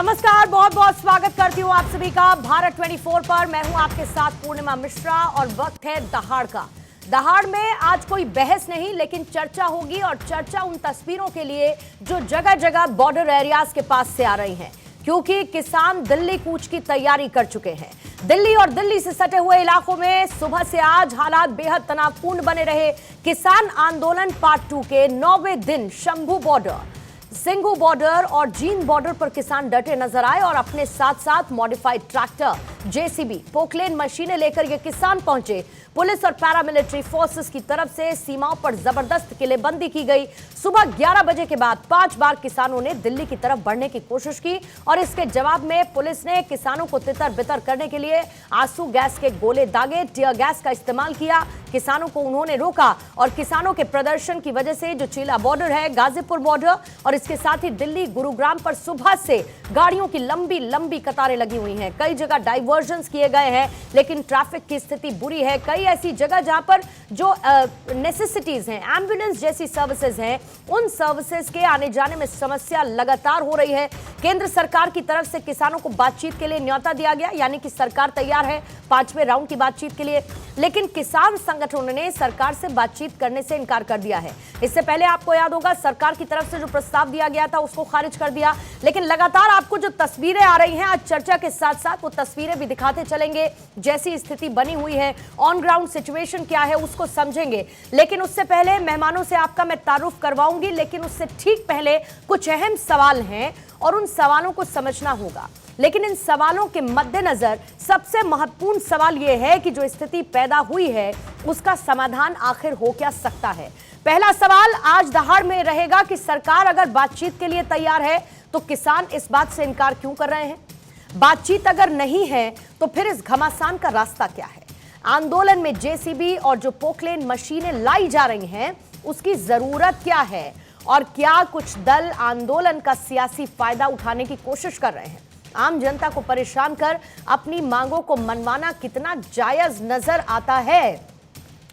नमस्कार, बहुत बहुत स्वागत करती हूँ आप सभी का भारत 24 पर। मैं हूँ आपके साथ पूर्णिमा मिश्रा और वक्त है दहाड़ का। दहाड़ में आज कोई बहस नहीं, लेकिन चर्चा होगी और चर्चा उन तस्वीरों के लिए जो जगह जगह बॉर्डर एरियाज के पास से आ रही हैं, क्योंकि किसान दिल्ली कूच की तैयारी कर चुके हैं। दिल्ली और दिल्ली से सटे हुए इलाकों में सुबह से आज हालात बेहद तनावपूर्ण बने रहे। किसान आंदोलन पार्ट 2 के 9वें दिन शंभू बॉर्डर, सिंघू बॉर्डर और जींद बॉर्डर पर किसान डटे नजर आए और अपने साथ साथ मॉडिफाइड ट्रैक्टर, जेसीबी, पोकलेन मशीनें लेकर ये किसान पहुंचे। पुलिस और पैरामिलिट्री फोर्सेस की तरफ से सीमाओं पर जबरदस्त किलेबंदी की गई। सुबह 11 बजे के बाद 5 बार किसानों ने दिल्ली की तरफ बढ़ने की कोशिश की और इसके जवाब में पुलिस ने किसानों को तितर बितर करने के लिए आंसू गैस के गोले दागे, टीयर गैस का इस्तेमाल किया। किसानों को उन्होंने रोका और किसानों के प्रदर्शन की वजह से जो चीला बॉर्डर है, गाजीपुर बॉर्डर और इसके साथ ही दिल्ली गुरुग्राम पर सुबह से गाड़ियों की लंबी लंबी कतारें लगी हुई हैं। कई जगह डाइवर्जन किए गए हैं, लेकिन ट्रैफिक की स्थिति बुरी है। कई ऐसी जगह जहां पर जो नेसेसिटीज हैं, एम्बुलेंस जैसी सर्विसेज हैं, उन सर्विसेज के आने जाने में समस्या लगातार हो रही है। केंद्र सरकार की तरफ से किसानों को बातचीत के लिए न्योता दिया गया, यानी कि सरकार तैयार है 5वें राउंड की बातचीत के लिए, लेकिन किसान संगठनों ने सरकार से बातचीत करने से इनकार कर दिया है। इससे पहले आपको याद होगा, सरकार की तरफ से जो प्रस्ताव दिया गया था उसको खारिज कर दिया। लेकिन लगातार आपको जो तस्वीरें आ रही हैं, आज चर्चा के साथ साथ वो तस्वीरें भी दिखाते चलेंगे। जैसी स्थिति बनी हुई है, ऑन ग्राउंड सिचुएशन क्या है उसको समझेंगे। लेकिन उससे पहले मेहमानों से आपका मैं तारुफ करवाऊंगी, लेकिन उससे ठीक पहले कुछ अहम सवाल हैं और उन सवालों को समझना होगा। लेकिन इन सवालों के मद्देनजर सबसे महत्वपूर्ण सवाल यह है कि जो स्थिति पैदा हुई है उसका समाधान आखिर हो क्या सकता है। पहला सवाल आज दहाड़ में रहेगा कि सरकार अगर बातचीत के लिए तैयार है तो किसान इस बात से इनकार क्यों कर रहे हैं? बातचीत अगर नहीं है तो फिर इस घमासान का रास्ता क्या है? आंदोलन में जेसीबी और जो पोकलेन मशीनें लाई जा रही हैं उसकी जरूरत क्या है? और क्या कुछ दल आंदोलन का सियासी फायदा उठाने की कोशिश कर रहे हैं? आम जनता को परेशान कर अपनी मांगों को मनवाना कितना जायज नजर आता है?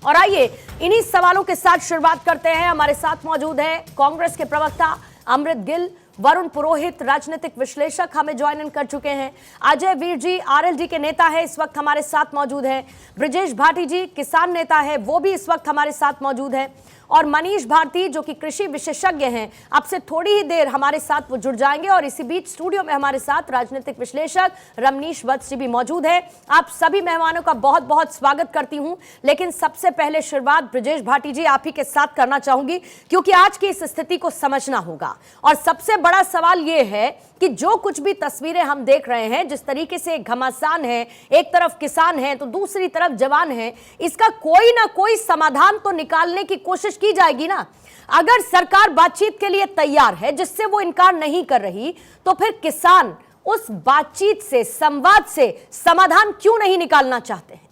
और आइए इन्हीं सवालों के साथ शुरुआत करते हैं। हमारे साथ मौजूद है कांग्रेस के प्रवक्ता अमृत गिल, वरुण पुरोहित राजनीतिक विश्लेषक हमें ज्वाइन इन कर चुके हैं, अजय वीर जी आरएलडी के नेता है, इस वक्त हमारे साथ मौजूद हैं, ब्रजेश भाटी जी किसान नेता है, वो भी इस वक्त हमारे साथ मौजूद हैं, और मनीष भारती जो कि कृषि विशेषज्ञ हैं, अब से थोड़ी ही देर हमारे साथ वो जुड़ जाएंगे। और इसी बीच स्टूडियो में हमारे साथ राजनीतिक विश्लेषक रमनीश वत्स जी भी मौजूद हैं। आप सभी मेहमानों का बहुत बहुत स्वागत करती हूं। लेकिन सबसे पहले शुरुआत ब्रजेश भाटी जी आप ही के साथ करना चाहूंगी, क्योंकि आज की इस स्थिति को समझना होगा। और सबसे बड़ा सवाल यह है कि जो कुछ भी तस्वीरें हम देख रहे हैं, जिस तरीके से घमासान है, एक तरफ किसान है तो दूसरी तरफ जवान है, इसका कोई ना कोई समाधान तो निकालने की कोशिश की जाएगी ना। अगर सरकार बातचीत के लिए तैयार है, जिससे वो इनकार नहीं कर रही, तो फिर किसान उस बातचीत से, संवाद से समाधान क्यों नहीं निकालना चाहते हैं?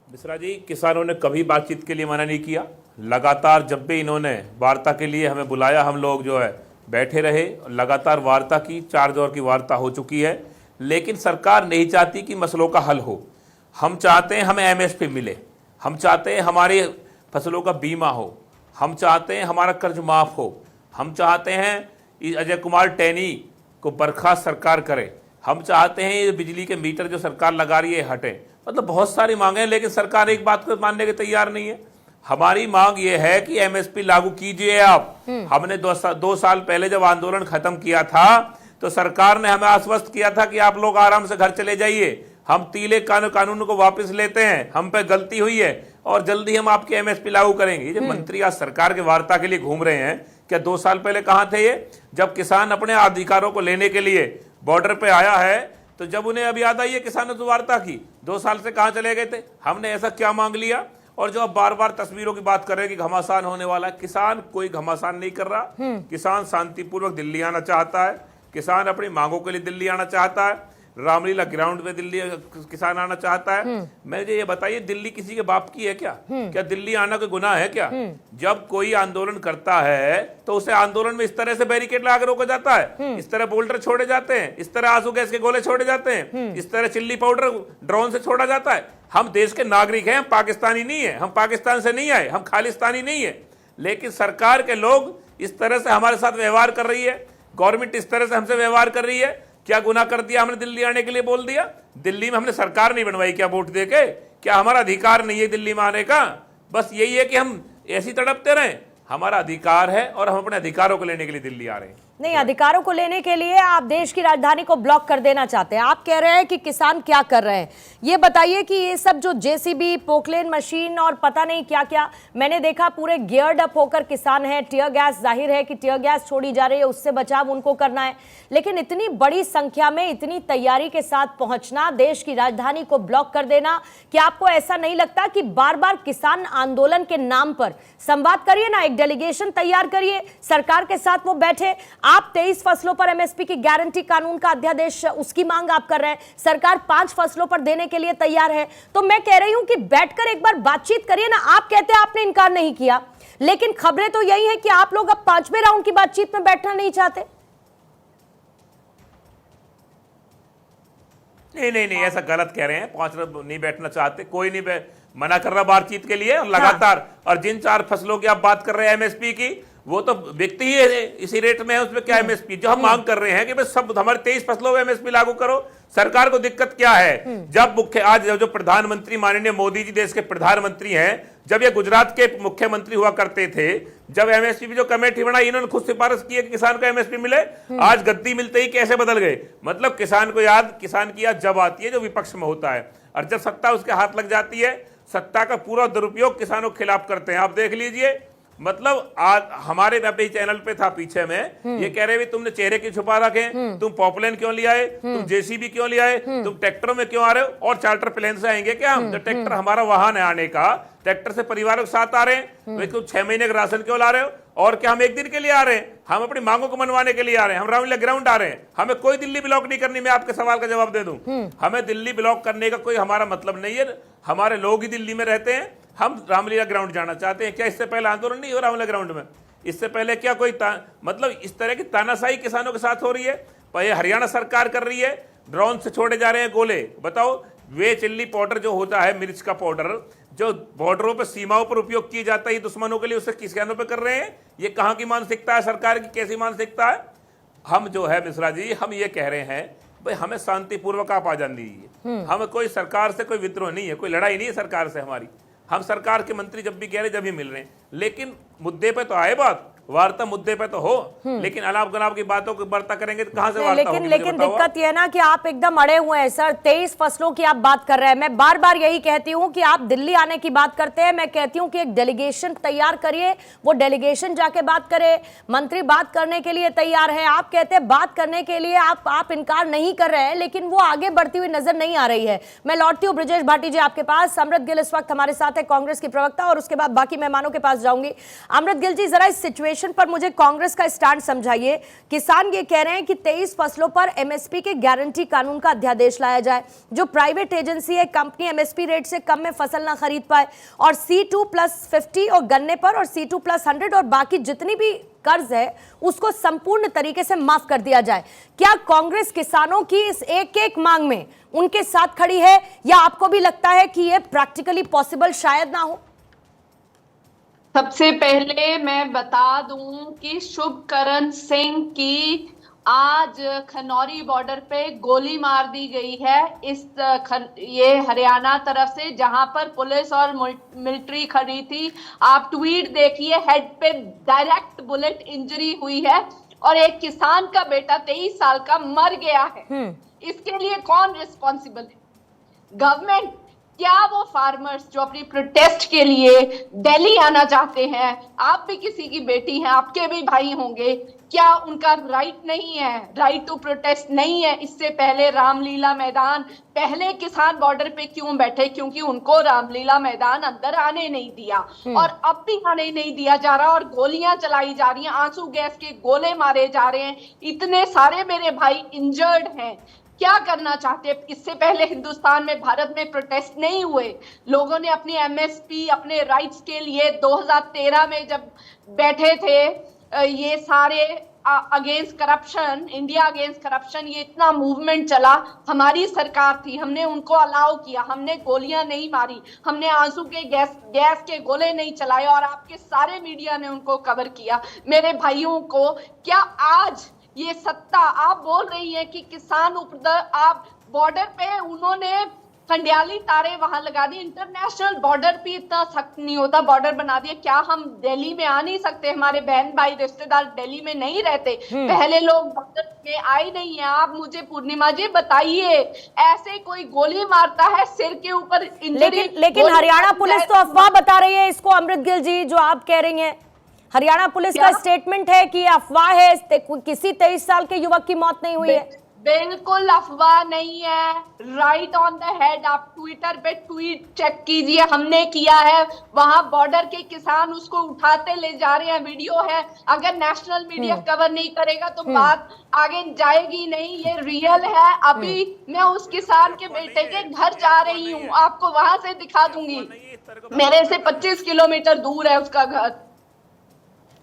मिश्रा जी, किसानों ने कभी बातचीत के लिए मना नहीं किया। लगातार जब भी इन्होंने वार्ता के लिए हमें बुलाया, हम लोग जो है बैठे रहे, लगातार वार्ता की, 4 दौर की वार्ता हो चुकी है। लेकिन सरकार नहीं चाहती कि मसलों का हल हो। हम चाहते हैं हमें एमएसपी मिले, हम चाहते हैं हमारी फसलों का बीमा हो, हम चाहते हैं हमारा कर्ज माफ़ हो, हम चाहते हैं अजय कुमार टैनी को बर्खास्त सरकार करे, हम चाहते हैं ये बिजली के मीटर जो सरकार लगा रही है हटे। मतलब बहुत सारी मांगे हैं, लेकिन सरकार एक बात को मानने के तैयार नहीं है। हमारी मांग ये है कि एमएसपी लागू कीजिए आप। हमने 2 साल पहले जब आंदोलन खत्म किया था तो सरकार ने हमें आश्वस्त किया था कि आप लोग आराम से घर चले जाइए, हम तीले कानून को वापस लेते हैं, हम पे गलती हुई है और जल्दी हम आपके एमएसपी लागू करेंगे। ये जो मंत्री आज सरकार के वार्ता के लिए घूम रहे हैं, क्या 2 साल पहले कहाँ थे ये? जब किसान अपने अधिकारों को लेने के लिए बॉर्डर पे आया है, तो जब उन्हें अब याद आई है किसानों से वार्ता की, 2 साल से कहाँ चले गए थे? हमने ऐसा क्या मांग लिया? और जो अब बार बार तस्वीरों की बात कर रहे हैं कि घमासान होने वाला है, किसान कोई घमासान नहीं कर रहा। किसान शांतिपूर्वक दिल्ली आना चाहता है, किसान अपनी मांगों के लिए दिल्ली आना चाहता है, रामलीला ग्राउंड में दिल्ली किसान आना चाहता है। मुझे ये बताइए, दिल्ली किसी के बाप की है क्या? क्या दिल्ली आना कोई गुनाह है क्या? जब कोई आंदोलन करता है तो उसे आंदोलन में इस तरह से बैरिकेड लगा कर रोका जाता है, इस तरह बोल्डर छोड़े जाते हैं, इस तरह आंसू गैस के गोले छोड़े जाते हैं, इस तरह चिल्ली पाउडर ड्रोन से छोड़ा जाता है। हम देश के नागरिक हैं, हम पाकिस्तानी नहीं है, हम पाकिस्तान से नहीं आए, हम खालिस्तानी नहीं है। लेकिन सरकार के लोग इस तरह से हमारे साथ व्यवहार कर रही है गवर्नमेंट, इस तरह से हमसे व्यवहार कर रही है। क्या गुनाह कर दिया हमने दिल्ली आने के लिए बोल दिया? दिल्ली में हमने सरकार नहीं बनवाई क्या वोट देके? क्या हमारा अधिकार नहीं है दिल्ली में आने का? बस यही है कि हम ऐसी तड़पते रहें? हमारा अधिकार है और हम अपने अधिकारों को लेने के लिए दिल्ली आ रहे हैं। नहीं, अधिकारों को लेने के लिए आप देश की राजधानी को ब्लॉक कर देना चाहते हैं। आप कह रहे हैं कि किसान क्या कर रहे हैं, ये बताइए कि ये सब जो जेसीबी, पोकलेन मशीन और पता नहीं क्या क्या, मैंने देखा पूरे गियर्ड अप होकर किसान है। टीयर गैस, जाहिर है कि टीयर गैस छोड़ी जा रही है, उससे बचाव उनको करना है, लेकिन इतनी बड़ी संख्या में इतनी तैयारी के साथ पहुंचना, देश की राजधानी को ब्लॉक कर देना, क्या आपको ऐसा नहीं लगता कि बार बार किसान आंदोलन के नाम पर संवाद करिए ना, एक डेलीगेशन तैयार करिए, सरकार के साथ वो बैठे। आप 23 फसलों पर एमएसपी की गारंटी कानून का अध्यादेश, उसकी मांग आप कर रहे हैं, सरकार 5 फसलों पर देने के लिए तैयार है। तो मैं कह रही हूं कि बैठकर एक बार बातचीत करिए ना। आप कहते हैं आपने इनकार नहीं किया, लेकिन खबरें तो यही है कि आप लोग अब 5वें राउंड की बातचीत में बैठना नहीं चाहते। नहीं, ऐसा गलत कह रहे हैं। 5 नहीं बैठना चाहते, कोई नहीं मना कर रहा बातचीत के लिए। और लगातार और जिन 4 फसलों की आप बात कर रहे हैं एमएसपी की, वो तो बिकती ही है, इसी रेट में है, उसमें क्या एमएसपी? जो हम मांग कर रहे हैं कि बस सब हमारे 23 फसलों में एमएसपी लागू करो। सरकार को दिक्कत क्या है? जब आज जो प्रधानमंत्री माननीय मोदी जी देश के प्रधानमंत्री हैं, जब ये गुजरात के मुख्यमंत्री हुआ करते थे, जब एमएसपी की जो कमेटी बनाई, इन्होंने खुद सिफारिश की है कि किसान को एमएसपी मिले। आज गद्दी मिलते ही कैसे बदल गए? मतलब किसान की याद जब आती है जो विपक्ष में होता है, और जब सत्ता उसके हाथ लग जाती है, सत्ता का पूरा दुरुपयोग किसानों के खिलाफ करते हैं। आप देख लीजिए, मतलब आज हमारे चैनल पे था पीछे में, ये कह रहे भी तुमने चेहरे क्यों छुपा रखे, तुम पॉपुलेन क्यों ले आए, तुम जेसीबी क्यों ले आए, तुम ट्रैक्टरों में क्यों आ रहे हो, और चार्टर प्लेन से आएंगे क्या हम? ट्रैक्टर हमारा वाहन है आने का, ट्रैक्टर से परिवारों के साथ आ रहे हैं, तुम 6 महीने का राशन क्यों ला रहे हो? और क्या हम एक दिन के लिए आ रहे हैं? हम अपनी मांगों को मनवाने के लिए आ रहे हैं, हम रामलीला ग्राउंड आ रहे हैं। हमें कोई दिल्ली ब्लॉक नहीं करनी। मैं आपके सवाल का जवाब दे दूं, हमें दिल्ली ब्लॉक करने का कोई हमारा मतलब नहीं है। हमारे लोग ही दिल्ली में रहते हैं, हम रामलीला ग्राउंड जाना चाहते हैं। क्या इससे पहले आंदोलन नहीं हो रामलीला ग्राउंड में? इससे पहले क्या कोई मतलब इस तरह की तानाशाही किसानों के साथ हो रही है? ये हरियाणा सरकार कर रही है, ड्रोन से छोड़े जा रहे हैं गोले। बताओ, वे चिल्ली पाउडर जो होता है, मिर्च का पाउडर जो बॉर्डरों पर, सीमाओं पर उपयोग किया जाता है दुश्मनों के लिए, उससे किसानों पे कर रहे हैं। ये कहां की मानसिकता है सरकार की? कैसी मानसिकता है? हम जो है मिश्रा जी, हम ये कह रहे हैं भाई हमें शांतिपूर्वक आप आ जाने दीजिए। हमें कोई सरकार से कोई विद्रोह नहीं है, कोई लड़ाई नहीं है सरकार से हमारी। हम सरकार के मंत्री जब भी कह रहे जब भी मिल रहे हैं, लेकिन मुद्दे पे तो आए बात, वार्ता मुद्दे पे तो हो, लेकिन अलाप गलाप की बातों की वार्ता करेंगे तो कहां से वार्ता होगी? लेकिन दिक्कत यह है ना कि आप एकदम अड़े हुए हैं सर। 23 फसलों की आप बात कर रहे हैं। मैं बार बार यही कहती हूं कि आप दिल्ली आने की बात करते हैं, मैं कहती हूं कि एक डेलीगेशन तैयार करिए, वो डेलीगेशन जाके बात करे, मंत्री बात करने के लिए तैयार है। आप कहते हैं बात करने के लिए आप इनकार नहीं कर रहे हैं, लेकिन वो आगे बढ़ती हुई नजर नहीं आ रही है। मैं लौटती हूँ ब्रजेश भाटी जी आपके पास। अमृत गिल इस वक्त हमारे साथ है, कांग्रेस की प्रवक्ता, और उसके बाद बाकी मेहमानों के पास जाऊंगी। अमृत गिल जी, जरा इस सिचुएशन पर मुझे कांग्रेस का स्टैंड समझाइए। किसान ये कह रहे हैं कि 23 फसलों पर एमएसपी के गारंटी कानून का अध्यादेश लाया जाए, जो प्राइवेट एजेंसी है, कंपनी एमएसपी रेट से कम में फसल ना खरीद पाए, और C2+50 और गन्ने पर, और C2+100 और बाकी जितनी भी कर्ज है उसको संपूर्ण तरीके से माफ कर दिया जाए। क्या कांग्रेस किसानों की इस एक एक मांग में उनके साथ खड़ी है, या आपको भी लगता है कि यह प्रैक्टिकली पॉसिबल शायद ना हो? सबसे पहले मैं बता दूं कि शुभकरण सिंह की आज खनौरी बॉर्डर पे गोली मार दी गई है। ये हरियाणा तरफ से, जहां पर पुलिस और मिलिट्री खड़ी थी। आप ट्वीट देखिए, हेड पे डायरेक्ट बुलेट इंजरी हुई है, और एक किसान का बेटा 23 साल का मर गया है। इसके लिए कौन रिस्पॉन्सिबल है? गवर्नमेंट? क्या वो फार्मर्स जो अपनी प्रोटेस्ट के लिए दिल्ली आना चाहते हैं, आप भी किसी की बेटी हैं, आपके भी भाई होंगे, क्या उनका राइट नहीं है, राइट टू प्रोटेस्ट नहीं है? इससे पहले रामलीला मैदान, पहले किसान बॉर्डर पे क्यों बैठे? क्योंकि उनको रामलीला मैदान अंदर आने नहीं दिया, और अब भी आने नहीं दिया जा रहा, और गोलियां चलाई जा रही हैं, आंसू गैस के गोले मारे जा रहे हैं। इतने सारे मेरे भाई इंजर्ड हैं। क्या करना चाहते हैं? इससे पहले हिंदुस्तान में, भारत में प्रोटेस्ट नहीं हुए? लोगों ने अपनी एमएसपी, अपने राइट्स के लिए 2013 में जब बैठे थे ये सारे against corruption, India against corruption, ये इतना मूवमेंट चला, हमारी सरकार थी, हमने उनको अलाउ किया, हमने गोलियां नहीं मारी, हमने आंसू के गैस के गोले नहीं चलाए और आपके सारे मीडिया ने उनको कवर किया। मेरे भाइयों को, क्या आज ये सत्ता आप बोल रही है कि किसान आप बॉर्डर पे उन्होंने कंडियाली तारे वहां लगा दी, इंटरनेशनल बॉर्डर पे इतना सख्त नहीं होता, बॉर्डर बना दिया। क्या हम दिल्ली में आ नहीं सकते? हमारे बहन भाई रिश्तेदार दिल्ली में नहीं रहते? पहले लोग बॉर्डर में आए नहीं है। आप मुझे पूर्णिमा जी बताइए, ऐसे कोई गोली मारता है सिर के ऊपर इंजरी? लेकिन हरियाणा पुलिस तो अफवाह बता रही है इसको, अमृत गिल जी, जो आप कह रही हैं। हरियाणा पुलिस का स्टेटमेंट है कि अफवाह है, किसी 23 साल के युवक की मौत नहीं हुई है। बिल्कुल अफवाह नहीं है, राइट ऑन द हेड। आप ट्विटर पे ट्वीट चेक कीजिए, हमने किया है। वहां बॉर्डर के किसान उसको उठाते ले जा रहे हैं, वीडियो है। अगर नेशनल मीडिया कवर नहीं करेगा तो बात आगे जाएगी नहीं, ये रियल है। अभी मैं उस किसान के बेटे के घर जा रही हूँ, आपको वहां से दिखा दूंगी। मेरे से 25 किलोमीटर दूर है उसका घर।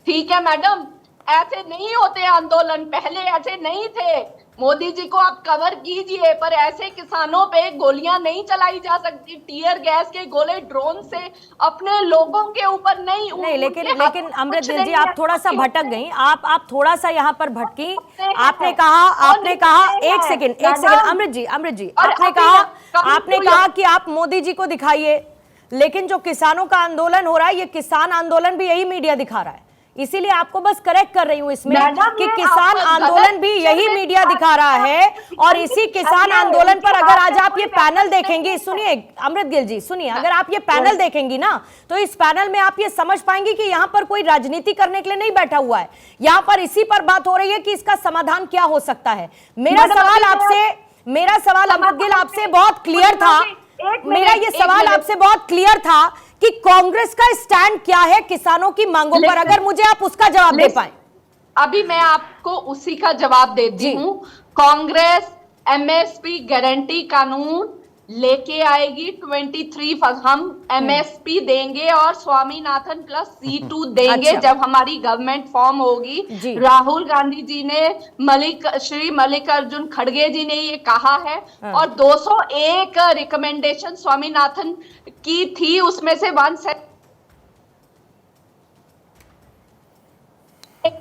ठीक है मैडम, ऐसे नहीं होते आंदोलन, पहले ऐसे नहीं थे। मोदी जी को आप कवर कीजिए, पर ऐसे किसानों पे गोलियां नहीं चलाई जा सकती, टीयर गैस के गोले ड्रोन से अपने लोगों के ऊपर नहीं। लेकिन अमृत गिल जी, आप थोड़ा सा भटक गई, आप थोड़ा सा यहाँ पर भटकी। आपने कहा एक सेकंड अमृत जी, आपने कहा कि आप मोदी जी को दिखाइए, लेकिन जो किसानों का आंदोलन हो रहा है, ये किसान आंदोलन भी यही मीडिया दिखा रहा है। इसीलिए आपको बस करेक्ट कर रही हूं इसमें कि किसान आंदोलन भी यही मीडिया दिखा रहा है। और इसी किसान आंदोलन पर अगर आज आप ये पैनल देखेंगी, सुनिए अमृत गिल जी, सुनिए, अगर आप ये पैनल देखेंगी ना, तो इस पैनल में आप ये समझ पाएंगी कि यहाँ पर कोई राजनीति करने के लिए नहीं बैठा हुआ है। यहाँ पर इसी पर बात हो रही है कि इसका समाधान क्या हो सकता है। मेरा सवाल अमृत गिल आपसे बहुत क्लियर था। मेरा ये सवाल आपसे बहुत क्लियर था कि कांग्रेस का स्टैंड क्या है किसानों की मांगों पर, अगर मुझे आप उसका जवाब दे पाए। अभी मैं आपको उसी का जवाब देती हूँ। कांग्रेस एमएसपी गारंटी कानून लेके आएगी 23 हम एमएसपी देंगे और स्वामीनाथन प्लस C2 देंगे। अच्छा। जब हमारी गवर्नमेंट फॉर्म होगी। राहुल गांधी जी ने, श्री मल्लिकार्जुन खड़गे जी ने ये कहा है। और 201 रिकमेंडेशन स्वामीनाथन की थी, उसमें से 1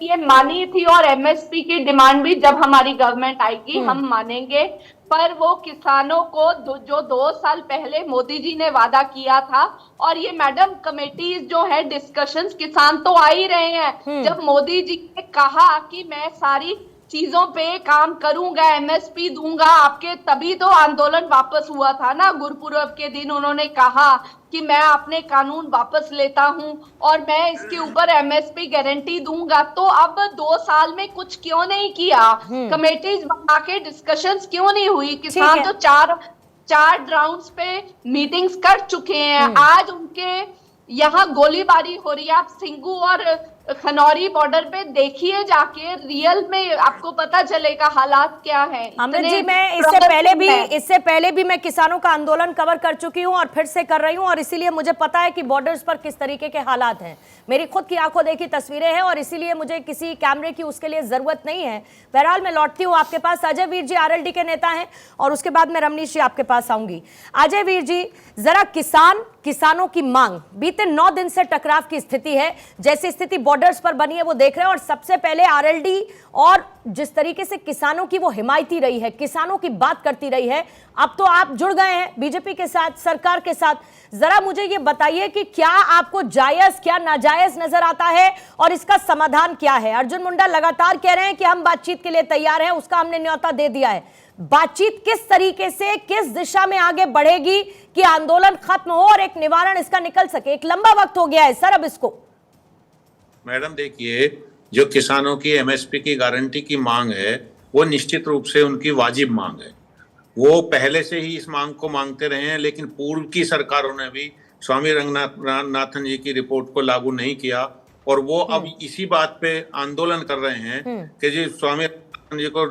ये मानी थी। और एमएसपी की डिमांड भी जब हमारी गवर्नमेंट आएगी हम मानेंगे। पर वो किसानों को जो 2 साल पहले मोदी जी ने वादा किया था, और ये मैडम कमेटीज जो है, डिस्कशंस, किसान तो आ ही रहे हैं। जब मोदी जी ने कहा कि मैं सारी चीजों पे काम करूंगा, एमएसपी दूंगा आपके, तभी तो आंदोलन वापस हुआ था ना। गुरुपुरब के दिन उन्होंने कहा कि मैं अपने कानून वापस लेता हूं और मैं इसके ऊपर एमएसपी गारंटी दूंगा। तो अब 2 साल में कुछ क्यों नहीं किया? कमेटीज बना के डिस्कशंस क्यों नहीं हुई? किसान तो 4 राउंड्स पे मीटिंग्स कर चुके हैं। आज उनके यहाँ गोलीबारी हो रही है। आप सिंगू और खनौरी बॉर्डर पे देखिए जाके, रियल में आपको पता चलेगा हालात क्या है। अमृत जी, मैं इससे पहले भी मैं किसानों का आंदोलन कवर कर चुकी हूं और फिर से कर रही हूं, और इसीलिए मुझे पता है कि बॉर्डर्स पर किस तरीके के हालात हैं। मेरी खुद की आंखों देखी तस्वीरें हैं और इसीलिए मुझे किसी कैमरे की उसके लिए जरूरत नहीं है। बहरहाल मैं लौटती हूँ आपके पास। अजय वीर जी आरएलडी के नेता हैं और उसके बाद मैं रमनीश जी आपके पास आऊंगी। अजय वीर जी, जरा किसानों की मांग, बीते 9 दिन से टकराव की स्थिति है, जैसी स्थिति बॉर्डर्स पर बनी है वो देख रहे हैं। और सबसे पहले आरएलडी और जिस तरीके से किसानों की वो हिमायती रही है, किसानों की बात करती रही है, अब तो आप जुड़ गए हैं बीजेपी के साथ, सरकार के साथ। जरा मुझे ये बताइए कि क्या आपको जायज, क्या नाजायज नजर आता है और इसका समाधान क्या है? अर्जुन मुंडा लगातार कह रहे हैं कि हम बातचीत के लिए तैयार हैं, उसका हमने न्योता दे दिया है। बातचीत किस तरीके से, किस दिशा में आगे बढ़ेगी कि आंदोलन खत्म हो और एक निवारण इसका निकल सके? एक लंबा वक्त हो गया है सर अब इसको। मैडम देखिए, जो किसानों की एमएसपी की गारंटी की मांग है वो निश्चित रूप से उनकी वाजिब मांग है। वो पहले से ही इस मांग को मांगते रहे हैं, लेकिन पूर्व की सरकारों ने भी स्वामी रंगनाथन जी की रिपोर्ट को लागू नहीं किया। और वो अब इसी बात पे आंदोलन कर रहे हैं कि जी स्वामी रंगनाथन जी को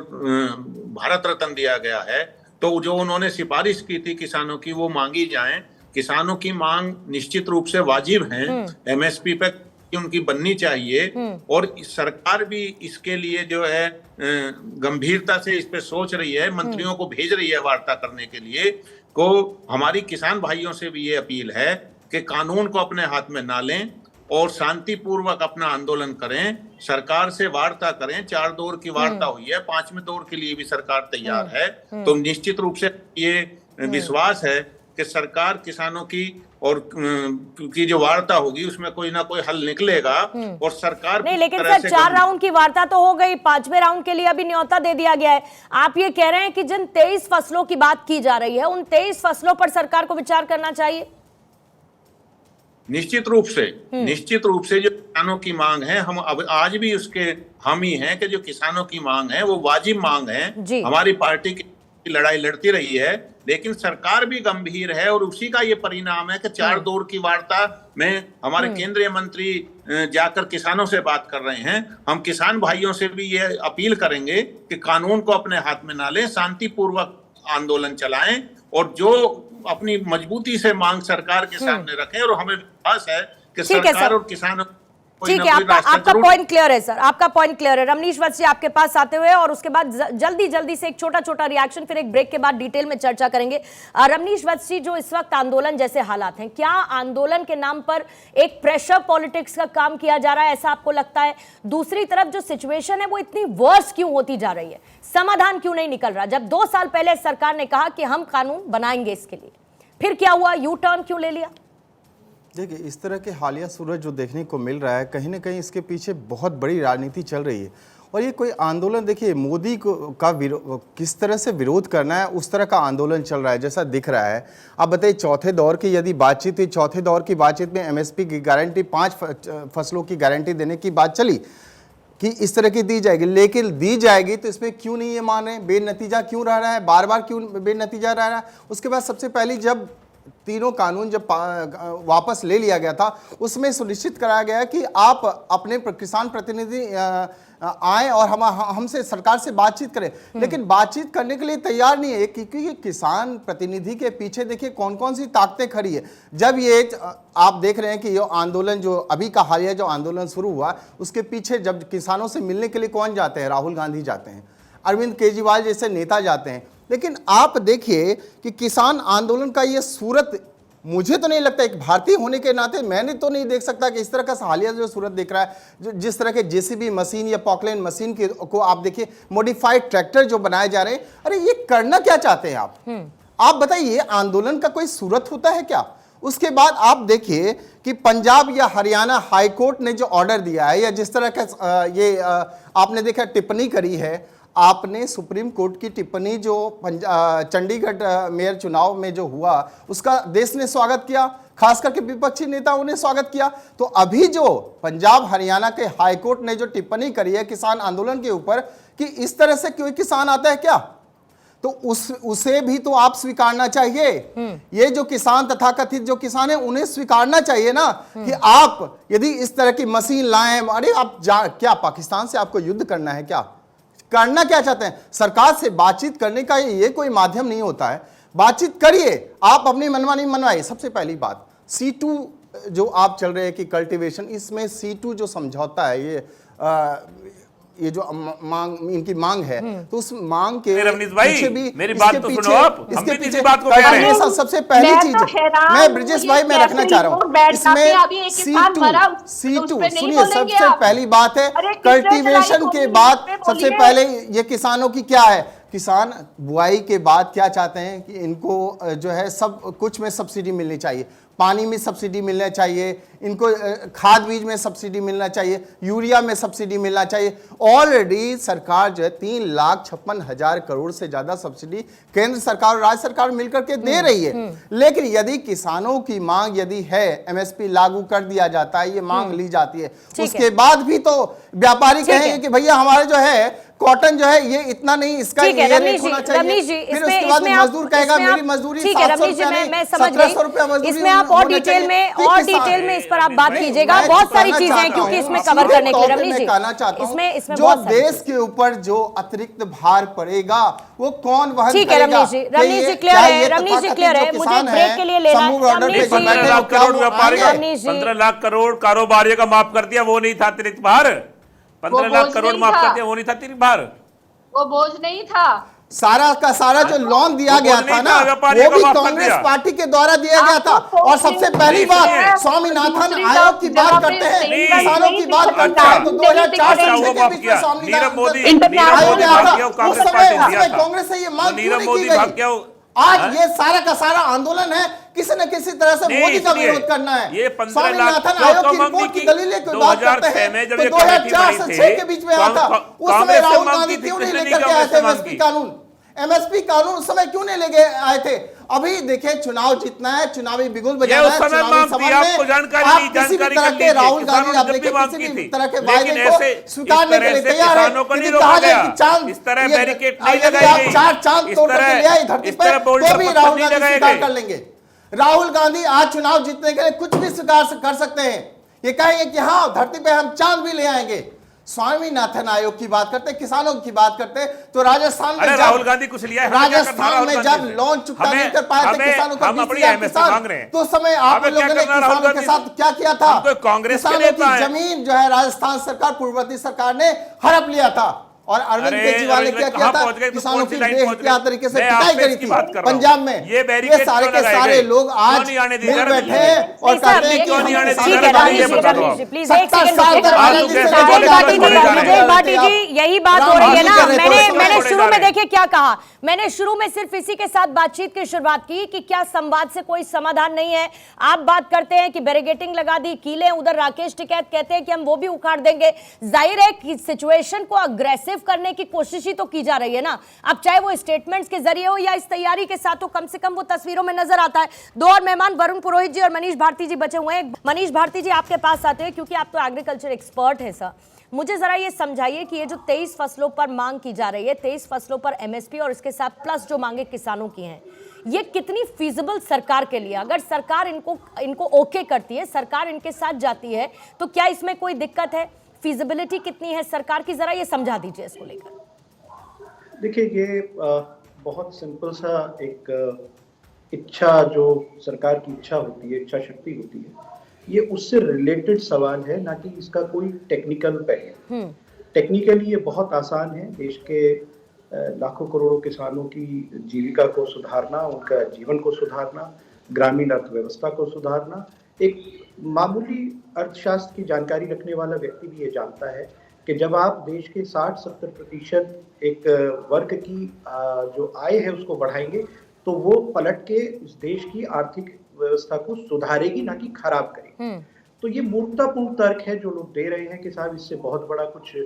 भारत रत्न दिया गया है, तो जो उन्होंने सिफारिश की थी किसानों की, वो मांगी जाए। किसानों की मांग निश्चित रूप से वाजिब है। एमएसपी पे उनकी बननी चाहिए। और सरकार भी इसके लिए जो है गंभीरता से इस पे सोच रही है, मंत्रियों को भेज रही है वार्ता करने के लिए। को हमारी किसान भाइयों से भी ये अपील है कि कानून को अपने हाथ में ना लें और शांतिपूर्वक अपना आंदोलन करें, सरकार से वार्ता करें। 4 दौर की वार्ता हुई है, 5वें दौर के लिए भी सरकार तैयार है। तो निश्चित रूप से ये विश्वास है कि सरकार किसानों की और की जो वार्ता होगी उसमें कोई ना कोई हल निकलेगा। और सरकार नहीं, लेकिन सर 4 राउंड की वार्ता तो हो गई, 5वें राउंड के लिए अभी न्योता दे दिया गया है। आप ये कह रहे हैं कि जिन 23 फसलों की बात की जा रही है उन 23 फसलों पर सरकार को विचार करना चाहिए। निश्चित रूप से जो किसानों की मांग है, हम अब आज भी उसके हामी हैं कि जो किसानों की मांग है वो वाजिब मांग है। हमारी पार्टी की लड़ाई लड़ती रही है, लेकिन सरकार भी गंभीर है और उसी का ये परिणाम है कि 4 दौर की वार्ता में हमारे केंद्रीय मंत्री जाकर किसानों से बात कर रहे हैं। हम किसान भाइयों से भी ये अपील करेंगे कि कानून को अपने हाथ में ना लें, शांतिपूर्वक आंदोलन चलाएं और जो अपनी मजबूती से मांग सरकार के सामने रखें। और हमें विश्वास है कि सरकार और किसानों ठीक है, आपका पॉइंट क्लियर है सर, आपका पॉइंट क्लियर है। रमनीश वत्स जी आपके पास आते हुए और उसके बाद जल्दी से एक छोटा रिएक्शन, फिर एक ब्रेक के बाद डिटेल में चर्चा करेंगे। रमनीश वत्स जी, जो इस वक्त आंदोलन जैसे हालात हैं, क्या आंदोलन के नाम पर एक प्रेशर पॉलिटिक्स का काम किया जा रहा है, ऐसा आपको लगता है? दूसरी तरफ जो सिचुएशन है वो इतनी वर्स क्यों होती जा रही है? समाधान क्यों नहीं निकल रहा? जब 2 साल पहले सरकार ने कहा कि हम कानून बनाएंगे इसके लिए, फिर क्या हुआ? यू टर्न क्यों ले लिया? देखिए, इस तरह के हालिया सूरज जो देखने को मिल रहा है, कहीं ना कहीं इसके पीछे बहुत बड़ी राजनीति चल रही है। और ये कोई आंदोलन, देखिए मोदी को का किस तरह से विरोध करना है उस तरह का आंदोलन चल रहा है जैसा दिख रहा है। आप बताइए, चौथे दौर की यदि बातचीत हुई, चौथे दौर की बातचीत में एमएसपी की गारंटी, 5 फसलों की गारंटी देने की बात चली कि इस तरह की दी जाएगी, लेकिन दी जाएगी तो इसमें क्यों नहीं ये मान रहे? बेनतीजा क्यों रह रहा है? बार बार क्यों बेनतीजा रह रहा है? उसके बाद सबसे पहले जब तीनों कानून जब वापस ले लिया गया था, उसमें सुनिश्चित कराया गया कि आप अपने किसान प्रतिनिधि आए और हमसे सरकार से बातचीत करें, लेकिन बातचीत करने के लिए तैयार नहीं है, क्योंकि किसान प्रतिनिधि के पीछे देखिए कौन कौन सी ताकतें खड़ी है। जब ये आप देख रहे हैं कि ये आंदोलन जो अभी का हालिया जो आंदोलन शुरू हुआ, उसके पीछे जब किसानों से मिलने के लिए कौन जाते हैं? राहुल गांधी जाते हैं, अरविंद केजरीवाल जैसे नेता जाते हैं। लेकिन आप देखिए कि किसान आंदोलन का ये सूरत, मुझे तो नहीं लगता, एक भारतीय होने के नाते मैंने तो नहीं देख सकता कि इस तरह का हालिया जो सूरत दिख रहा है, जिस तरह के जेसीबी मशीन या पॉकलैंड मशीन को आप देखिए, मॉडिफाइड ट्रैक्टर जो बनाए जा रहे हैं, अरे ये करना क्या चाहते हैं आप बताइए? आंदोलन का कोई सूरत होता है क्या? उसके बाद आप देखिए कि पंजाब या हरियाणा हाईकोर्ट ने जो ऑर्डर दिया है, या जिस तरह का ये आपने देखा टिप्पणी करी है, आपने सुप्रीम कोर्ट की टिप्पणी जो चंडीगढ़ मेयर चुनाव में जो हुआ, उसका देश ने स्वागत किया, खास करके विपक्षी नेताओं ने स्वागत किया। तो अभी जो पंजाब हरियाणा के हाईकोर्ट ने जो टिप्पणी करी है किसान आंदोलन के ऊपर कि इस तरह से कोई किसान आता है क्या, तो उसे भी तो आप स्वीकारना चाहिए। ये जो किसान तथाकथित जो किसान है उन्हें स्वीकारना चाहिए ना कि आप यदि इस तरह की मशीन लाएं, अरे आप क्या पाकिस्तान से आपको युद्ध करना है? क्या करना क्या चाहते हैं? सरकार से बातचीत करने का ये कोई माध्यम नहीं होता है। बातचीत करिए, आप अपनी मनमानी मनवाइए। सबसे पहली बात, C2 जो आप चल रहे हैं कि कल्टीवेशन, इसमें C2 जो समझौता है, ये जो इनकी मांग है, तो उस मांग के रमनीश भाई, पीछे भी मेरी बात तो सुनो आप, इसके पीछे बात को कह रहे हैं। सबसे पहली चीज मैं ब्रिजेश भाई मैं रखना चाह रहा हूँ इसमें C2 सुनिए, सबसे पहली बात है कल्टीवेशन के बाद सबसे पहले ये किसानों की क्या है? किसान बुआई के बाद क्या चाहते हैं कि इनको जो है सब कुछ में सब्सिडी मिलनी चाहिए, पानी में सब्सिडी मिलना चाहिए, इनको खाद बीज में सब्सिडी मिलना चाहिए, यूरिया में सब्सिडी मिलना चाहिए। ऑलरेडी सरकार जो है 3,56,000 करोड़ से ज्यादा सब्सिडी केंद्र सरकार और राज्य सरकार मिलकर के दे रही है। लेकिन यदि किसानों की मांग यदि है, एमएसपी लागू कर दिया जाता है, ये मांग ली जाती है, उसके बाद भी तो व्यापारी कहेंगे कि भैया हमारे जो है कॉटन जो है ये इतना नहीं, इसका ठीक है ये रमनीश रेट जी, होना चाहिए। रमनीश जी, फिर उसके बाद मजदूर कहेगा मेरी मजदूरी ठीक है रमनीश जी, मैं समझ गई। इसमें आप और डिटेल में इस पर आप बात कीजिएगा। बहुत सारी चीजें हैं क्योंकि इसमें कवर करने के लिए रमनीश जी कहना चाहता हूं इसमें जो बहुत देश के ऊपर जो अतिरिक्त भार पड़ेगा वो कौन वहन ठीक है करेगा? रमनीश जी क्लियर है, रमनीश जी क्लियर है। मुझे ब्रेक के लिए लेना है रमनीश जी। 15 लाख करोड़ व्यापारी का, रमनीश जी। 15 लाख करोड़ कारोबारियों का माफ कर दिया, वो नहीं था अतिरिक्त भार। 15 लाख करोड़ माफ कर दिया, वो नहीं था अतिरिक्त भार। वो बोझ नहीं था। सारा का सारा जो लोन दिया वो गया बोझ था नहीं ना, था, व्यापारियों वो को भी माफ कर कांग्रेस दिया। पार्टी के द्वारा दिया गया था। और सबसे पहली बात स्वामीनाथन आयोग की बात करते हैं, किसानों की बात करते हैं तो 2004 से 2006 के बीच में स्वामीनाथन नीरव मोदी आयोग आया था। भाग गया, उस कांग्रेस समय पार्टी ने दिया था। कांग्रेस से ये मांग क्यों नीरव नहीं मोदी की भाग गई? गया। आज ये सारा का सारा आंदोलन है किसी न किसी तरह से नहीं, मोदी का इसलिए विरोध करना है। ये 15 लाख स्वामीनाथन आयोग की रिपोर्ट की दलीलें कोई बात करते 2006 हैं में जब तो ये 2004 से कमेटी 6 के बीच में आया था। उस समय राहुल गांधी क्यों नहीं लेकर के आए थे एमएसपी कानून? एमएसपी कानून उस समय क्यों नहीं लेके आए थे? अभी देखिए चुनाव जीतना है, चुनावी बिगुल बजाना है, चुनावी सभा में आपको जानकारी आप नहीं, किसी भी जानकारी तरह कर के लीजिए। राहुल गांधी किसानों आप ने जब देखिए भी मांग किसी की भी थी, तरह के लेकिन वायदे को ऐसे- स्वीकारने इस के लिए तरह से तैयार है। किसानों को नहीं यदि रोका कहा जाए गया। कि चांद इस तरह ये- बैरिकेड नहीं यदि लगाई आप गई। चार चांद इस तोड़ करके तरह- ले आए धरती इस पर तरह बोल्ड तो पर भी पत्थर राहुल नहीं गांधी लगाए स्वीकार गए। कर लेंगे। राहुल गांधी आज चुनाव जीतने के लिए कुछ भी स्वीकार कर सकते हैं। ये कहेंगे कि हाँ धरती पे हम चांद भी ले आएंगे। स्वामीनाथन आयोग की बात करते, किसानों की बात करते तो राजस्थान में राहुल गांधी कुछ लिया है, राजस्थान में जब लोन चुकता नहीं कर पाए थे किसानों को, हम अपनी एमएसपी मांग रहे हैं तो उस समय आप लोगों ने किसानों के साथ क्या किया था? हम कोई कांग्रेस के किसानों नेता की हैं। जमीन जो है राजस्थान सरकार पूर्ववर्ती सरकार ने हड़प लिया था। और अरविंद केजरीवाल ने क्या किया था? किसानों की बेहतिया तरीके से पिटाई करी थी पंजाब में। ये सारे के सारे लोग आज मिल बैठे हैं और कहते हैं कि हम यही बात हो रही है ना। मैंने शुरू में देखिए क्या कहा, मैंने शुरू में सिर्फ इसी के साथ बातचीत की शुरुआत की कि क्या संवाद से कोई समाधान नहीं है। आप बात करते हैं कि बैरिकेडिंग लगा दी, कीले उधर राकेश टिकैत कहते हैं कि हम वो भी उखाड़ देंगे। जाहिर है कि सिचुएशन को अग्रेसिव करने की कोशिश ही तो की जा रही है ना। अब चाहे वो स्टेटमेंट्स के जरिए हो या इस तैयारी के साथ हो, कम से कम वो तस्वीरों में नजर आता है। दो और मेहमान वरुण पुरोहित जी और मनीष भारती जी बचे हुए हैं। मनीष भारती जी आपके पास आते हैं क्योंकि आप तो एग्रीकल्चर एक्सपर्ट हैं सर। मुझे जरा ये समझाइए कि ये जो 23 फसलों पर मांग की जा रही है, 23 फसलों पर एमएसपी और इसके साथ प्लस जो मांगे किसानों की हैं, ये कितनी फीजिबल सरकार के लिए? अगर सरकार इनको ओके करती है, सरकार इनके साथ जाती है, तो क्या इसमें कोई दिक्कत है? फीजिबिलिटी कितनी है सरकार की, जरा ये समझा दीजिए इसको लेकर। देखिए ये बहुत सिंपल सा एक इच्छा, जो सरकार की इच्छा होती है, इच्छा शक्ति होती है, ये उससे रिलेटेड सवाल है, ना कि इसका कोई टेक्निकल पहलू। टेक्निकली ये बहुत आसान है। देश के लाखों करोड़ों किसानों की जीविका को सुधारना, उनका जीवन को सुधारना, ग्रामीण अर्थव्यवस्था को सुधारना। एक मामूली अर्थशास्त्र की जानकारी रखने वाला व्यक्ति भी ये जानता है कि जब आप देश के 60-70% एक वर्ग की जो आय है उसको बढ़ाएंगे तो वो पलट के इस देश की आर्थिक व्यवस्था को सुधारेगी, ना कि खराब करेगी। तो ये मूर्खतापूर्ण तर्क है जो लोग दे रहे हैं कि साहब इससे बहुत बड़ा कुछ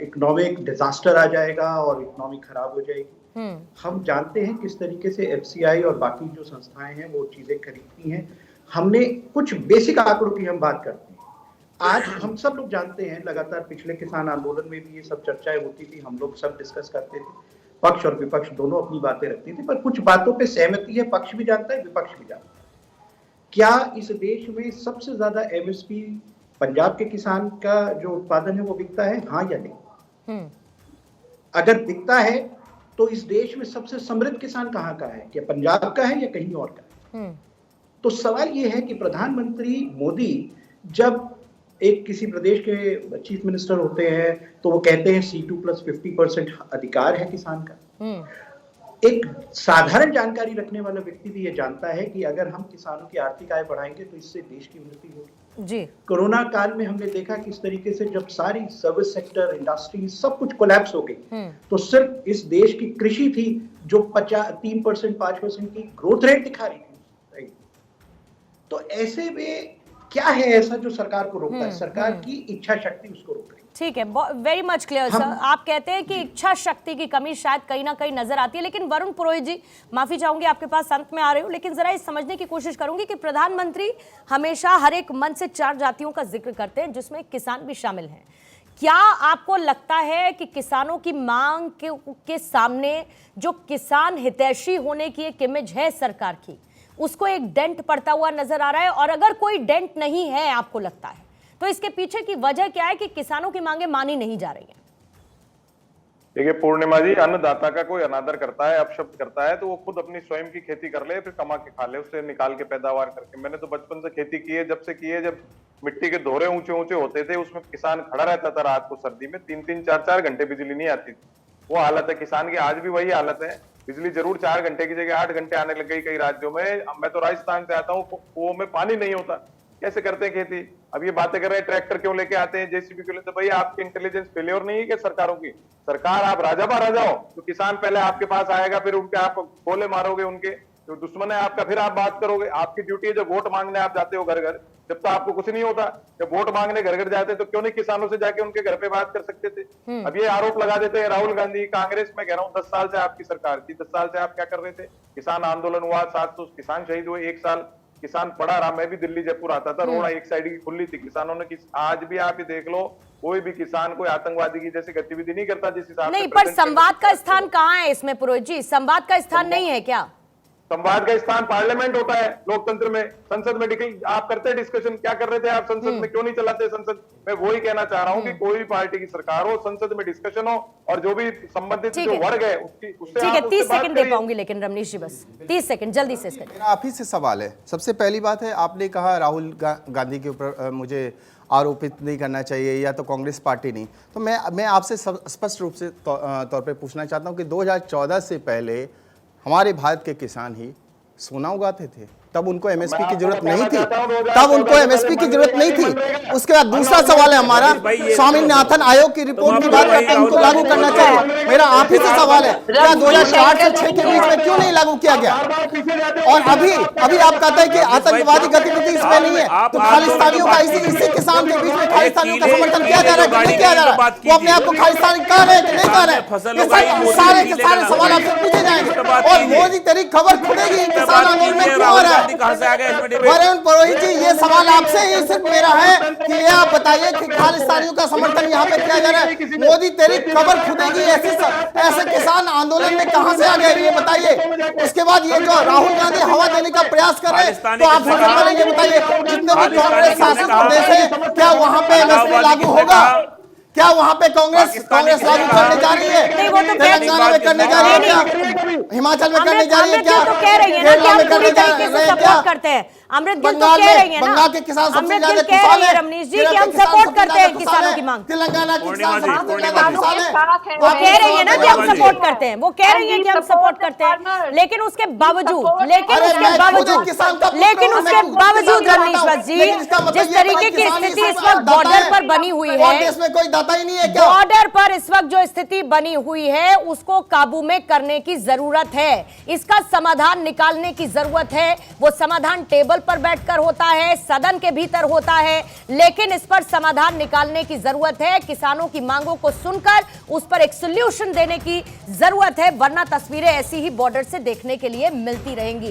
इकोनॉमिक डिजास्टर आ जाएगा और इकोनॉमी खराब हो जाएगी। हम जानते हैं किस तरीके से एफसीआई और बाकी जो संस्थाएं हैं वो चीजें खरीदती हैं। हमने कुछ बेसिक आंकड़ों की हम बात करते हैं। आज हम सब लोग जानते हैं, लगातार पिछले किसान आंदोलन में भी ये सब चर्चाएं होती थी, हम लोग सब डिस्कस करते थे, पक्ष और विपक्ष दोनों अपनी बातें रखते थे, पर कुछ बातों पे सहमति है, पक्ष भी जानता है, विपक्ष भी जानता है। क्या इस देश में सबसे ज्यादा एमएसपी पंजाब के किसान का जो उत्पादन है वो बिकता है? हाँ या नहीं? अगर बिकता है तो इस देश में सबसे समृद्ध किसान कहाँ का है? क्या पंजाब का है या कहीं और का है? तो सवाल ये है कि प्रधानमंत्री मोदी जब एक किसी प्रदेश के चीफ मिनिस्टर होते हैं तो वो कहते हैं C2+50% अधिकार है किसान का। एक साधारण जानकारी रखने वाला व्यक्ति भी ये जानता है कि अगर हम किसानों की आर्थिक आय बढ़ाएंगे तो इससे देश की उन्नति होगी जी। कोरोना काल में हमने देखा किस तरीके से जब सारी सर्विस सेक्टर, इंडस्ट्री सब कुछ कोलैप्स हो गई, तो सिर्फ इस देश की कृषि थी जो 3%, 5% की ग्रोथ रेट दिखा रही थी। तो ऐसे में क्या है ऐसा जो सरकार को रोकता है? सरकार की इच्छा शक्ति उसको रोक रही है। ठीक है, वेरी मच क्लियर सर। आप कहते हैं कि इच्छा शक्ति की कमी शायद कहीं ना कहीं नजर आती है। लेकिन वरुण पुरोहित जी, माफी चाहूंगी आपके पास अंत में आ रही हूँ, लेकिन जरा इस समझने की कोशिश करूंगी कि प्रधानमंत्री हमेशा हर एक मंच से 4 जातियों का जिक्र करते हैं जिसमें किसान भी शामिल हैं। क्या आपको लगता है कि किसानों की मांग के सामने जो किसान हितैषी होने की एक इमेज है सरकार की, उसको एक डेंट पड़ता हुआ नजर आ रहा है? और अगर कोई डेंट नहीं है आपको लगता है, तो इसके पीछे की वजह क्या है कि किसानों की मांगे मानी नहीं जा रही हैं? देखिए पूर्णिमा जी, अन्नदाता का कोई अनादर करता है, अपशब्द करता है, तो वो खुद अपनी स्वयं की खेती कर ले, फिर कमा के खा ले, उससे निकाल के पैदावार करके। मैंने तो बचपन से खेती की है, जब से की है, जब मिट्टी के दोहरे ऊंचे ऊंचे होते थे, उसमें किसान खड़ा रहता था रात को सर्दी में, 3-3 4-4 घंटे बिजली नहीं आती थी। वो हालत है किसान की, आज भी वही हालत है। बिजली जरूर 4 घंटे की जगह 8 घंटे आने लग गई कई राज्यों में। मैं तो राजस्थान से आता हूँ, कुओं में पानी नहीं होता, कैसे करते हैं खेती? अब ये बातें कर रहे हैं ट्रैक्टर क्यों लेके आते हैं, जेसीबी क्यों लेते हैं? भाई आपकी इंटेलिजेंस फेलियर नहीं है क्या सरकारों की? सरकार आप राजा महाराजा हो तो किसान पहले आपके पास आएगा, फिर उनके आप गोले मारोगे, उनके जो दुश्मन है आपका, फिर आप बात करोगे। आपकी ड्यूटी है जब वोट मांगने आप जाते हो घर घर, जब तो आपको कुछ नहीं होता। जब वोट मांगने घर घर जाते तो क्यों नहीं किसानों से जाके उनके घर पे बात कर सकते थे? अब ये आरोप लगा देते हैं राहुल गांधी, कांग्रेस। मैं कह रहा हूँ 10 साल से आपकी सरकार थी, 10 साल से आप क्या कर रहे थे? किसान आंदोलन हुआ, 700 किसान शहीद हुए, 1 साल किसान पड़ा रहा। मैं भी दिल्ली जयपुर आता था, रोड़ा एक साइड की खुली थी, किसानों ने आज भी आप ये देख लो, कोई भी किसान कोई आतंकवादी की जैसी गतिविधि नहीं करता जिस हिसाब से। नहीं, पर संवाद का स्थान कहाँ है इसमें पुरोहित जी? संवाद का स्थान नहीं है क्या? संवाद का स्थान पार्लियामेंट होता है लोकतंत्र में, संसद में। आप करते हैं डिस्कशन, क्या कर रहे थे आप संसद में? क्यों नहीं चलाते संसद? मैं वही कहना चाह रहा हूँ कि कोई भी पार्टी की सरकार हो, संसद में डिस्कशन हो, और जो भी संबंधित जो वर्ग है उसकी उससे ठीक है, आप 30 बात सेकंड दे करिए। पाऊंगी लेकिन रमनीश जी, बस 30 सेकंड जल्दी से इसका। मेरा आप ही से सवाल है। सबसे पहली बात है, आपने कहा राहुल गांधी के ऊपर मुझे आरोपित नहीं करना चाहिए, या तो कांग्रेस पार्टी नहीं। तो मैं आपसे स्पष्ट रूप से तौर पे पूछना चाहता हूं कि 2014 से पहले हमारे भारत के किसान ही सोना उगाते थे, तब उनको एमएसपी की जरूरत नहीं थी, तब उनको एमएसपी की जरूरत नहीं थी। उसके बाद दूसरा सवाल है हमारा, स्वामीनाथन आयोग की रिपोर्ट की बात करते हैं, उनको लागू करना चाहिए। मेरा आप ही से सवाल है, क्या 2004 से 6 के बीच में क्यों नहीं लागू किया गया? और अभी आप कहते हैं कि आतंकवादी गतिविधि इसमें नहीं है, तो खालिस्तानियों का इसी किसान के बीच में खालिस्तानियों का समर्थन किया जा रहा है कि नहीं किया जा रहा है? वो अपने आप को खालिस्तानी कह रहे हैं कि नहीं कह रहे हैं? ये सारे के सारे सवाल आपसे पूछे जाएंगे। और मोदी तेरी खबर खुलेगी किसान आंदोलन में क्यों हो रहा है? कहां से आ गए इसमें डिबेट? वरुण पुरोहित जी, ये सवाल आपसे ही सिर्फ मेरा है कि ये आप बताइए कि खालिस्तानियों का समर्थन यहाँ पे किया जा रहा है। मोदी तेरी खबर खुदेगी, ऐसे किसान आंदोलन में कहां से आ गए ये बताइए। उसके बाद ये जो राहुल गांधी हवा देने का प्रयास कर रहे हैं, तो आप सबसे पहले ये बताइए, जितने भी कांग्रेस शासित प्रदेश है, क्या वहां पे एमएसपी लागू होगा? क्या वहां पे कांग्रेस लागू करने जा रही है? तेलंगाना में करने जा रही है क्या? हिमाचल में करने जा रही है क्या? तो कह रही है ना कि हम पूरी तरीके से सपोर्ट करते हैं। अमृत गिल तो कह रही है ना, बंगाल के किसान सबसे अमृत ज्यादा गिल कह रही है रमनीश जी कि हम सपोर्ट करते हैं किसानों की मांग। तेलंगाना के किसान सबसे ज्यादा किसान है। वो कह रही है ना कि हम सपोर्ट करते हैं, वो कह रही है कि हम सपोर्ट करते हैं, लेकिन उसके बावजूद रमनीश जी, जिस तरीके की स्थिति इस वक्त बॉर्डर पर बनी हुई है, इसमें कोई दाता ही नहीं है क्या? बॉर्डर पर इस वक्त जो स्थिति बनी हुई है उसको काबू में करने की जरूरत है, इसका समाधान निकालने की जरूरत है। वो समाधान टेबल पर बैठकर होता है, सदन के भीतर होता है, लेकिन इस पर समाधान निकालने की जरूरत है। किसानों की मांगों को सुनकर उस पर एक सॉल्यूशन देने की जरूरत है, वरना तस्वीरें ऐसी ही बॉर्डर से देखने के लिए मिलती रहेंगी।